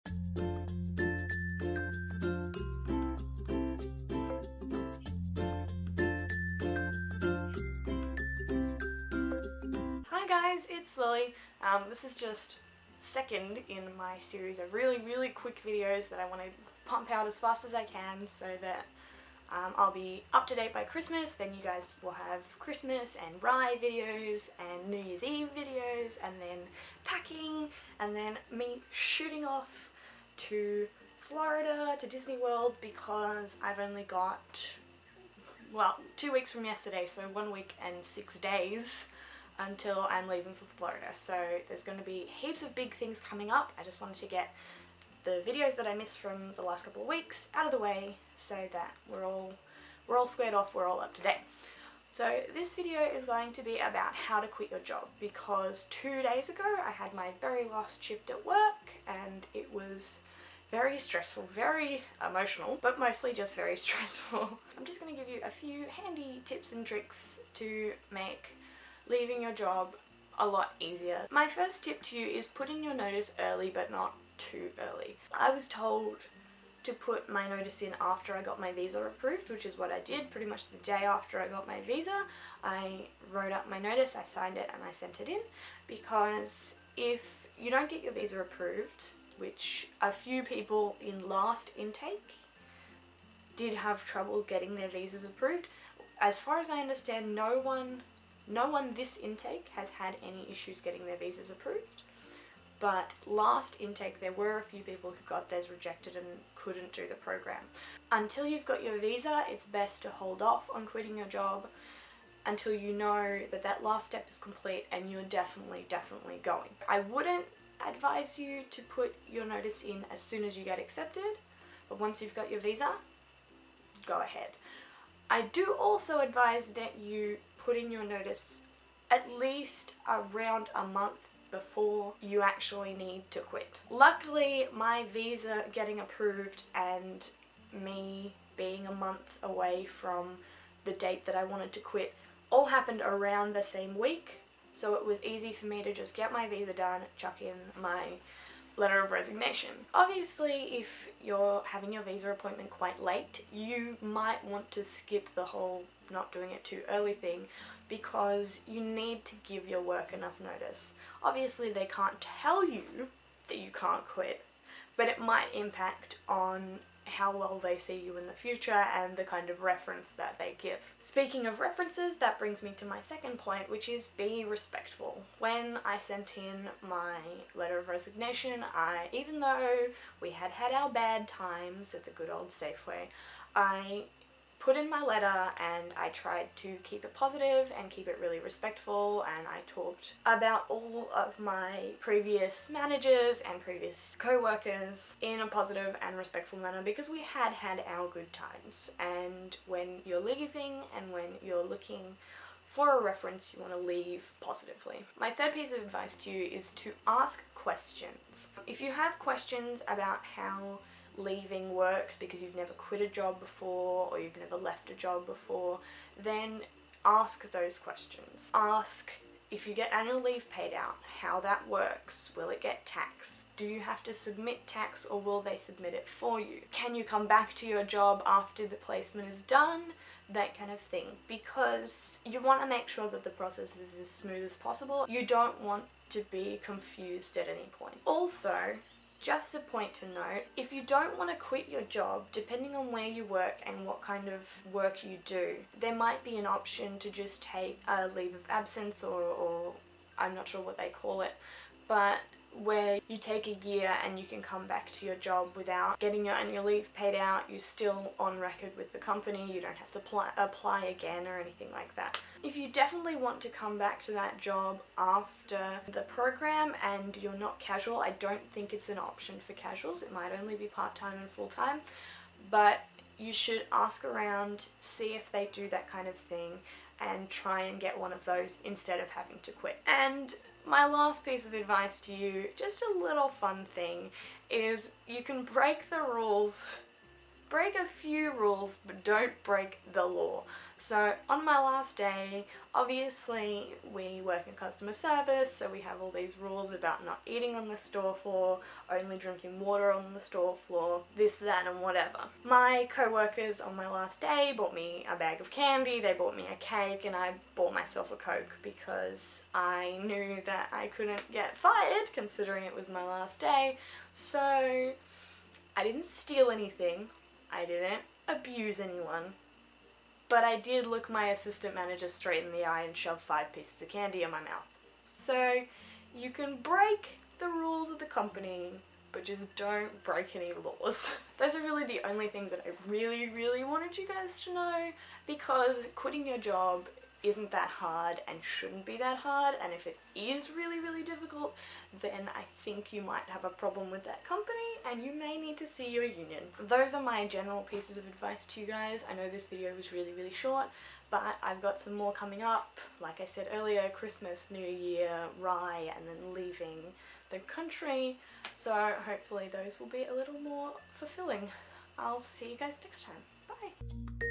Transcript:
Hi guys, it's Lily. This is just second in my series of really quick videos that I want to pump out as fast as I can so that I'll be up to date by Christmas. Then you guys will have Christmas and Rye videos and New Year's Eve videos and then packing and then me shooting off to Florida to Disney World because I've only got, well, 2 weeks from yesterday, so 1 week and 6 days until I'm leaving for Florida. So there's going to be heaps of big things coming up. I just wanted to get the videos that I missed from the last couple of weeks out of the way so that we're all squared off, we're all up to date. So this video is going to be about how to quit your job because 2 days ago I had my very last shift at work and it was very stressful, very emotional, but mostly just very stressful. I'm just going to give you a few handy tips and tricks to make leaving your job a lot easier. My first tip to you is put in your notice early but not too early. I was told to put my notice in after I got my visa approved, which is what I did. Pretty much the day after I got my visa, I wrote up my notice, I signed it and I sent it in, because if you don't get your visa approved, which a few people in last intake did have trouble getting their visas approved, as far as I understand, no one this intake has had any issues getting their visas approved, but last intake there were a few people who got theirs rejected and couldn't do the program. Until you've got your visa, it's best to hold off on quitting your job until you know that that last step is complete and you're definitely going. I wouldn't advise you to put your notice in as soon as you get accepted, but once you've got your visa, go ahead. I do also advise that you put in your notice at least around a month before you actually need to quit. Luckily, my visa getting approved and me being a month away from the date that I wanted to quit all happened around the same week, so it was easy for me to just get my visa done, chuck in my letter of resignation. Obviously, if you're having your visa appointment quite late, you might want to skip the whole not doing it too early thing because you need to give your work enough notice. Obviously, they can't tell you that you can't quit, but it might impact on how well they see you in the future and the kind of reference that they give. Speaking of references, that brings me to my second point, which is be respectful. When I sent in my letter of resignation, even though we had had our bad times at the good old Safeway, I put in my letter and I tried to keep it positive and keep it really respectful, and I talked about all of my previous managers and previous co-workers in a positive and respectful manner because we had had our good times. And when you're leaving and when you're looking for a reference, you want to leave positively. My third piece of advice to you is to ask questions. If you have questions about how leaving works because you've never quit a job before or you've never left a job before, then ask those questions. Ask if you get annual leave paid out, how that works. Will it get taxed? Do you have to submit tax or will they submit it for you? Can you come back to your job after the placement is done? That kind of thing, because you want to make sure that the process is as smooth as possible. You don't want to be confused at any point. Also, just a point to note, if you don't want to quit your job, depending on where you work and what kind of work you do, there might be an option to just take a leave of absence or I'm not sure what they call it, but where you take a year and you can come back to your job without getting your annual leave paid out. You're still on record with the company, you don't have to apply again or anything like that. If you definitely want to come back to that job after the program and you're not casual, I don't think it's an option for casuals. It might only be part-time and full-time, but you should ask around, see if they do that kind of thing and try and get one of those instead of having to quit. And my last piece of advice to you, just a little fun thing, is you can break the rules break a few rules, but don't break the law. So on my last day, obviously we work in customer service, so we have all these rules about not eating on the store floor, only drinking water on the store floor, this, that, and whatever. My co-workers on my last day bought me a bag of candy, they bought me a cake, and I bought myself a Coke because I knew that I couldn't get fired considering it was my last day. So I didn't steal anything, I didn't abuse anyone, but I did look my assistant manager straight in the eye and shove 5 pieces of candy in my mouth. So you can break the rules of the company, but just don't break any laws. Those are really the only things that I really wanted you guys to know, because quitting your job isn't that hard and shouldn't be that hard, and if it is really difficult, then I think you might have a problem with that company and you may need to see your union. Those are my general pieces of advice to you guys. I know this video was really short, but I've got some more coming up. Like I said earlier, Christmas, New Year, Rye, and then leaving the country, so hopefully those will be a little more fulfilling. I'll see you guys next time. Bye!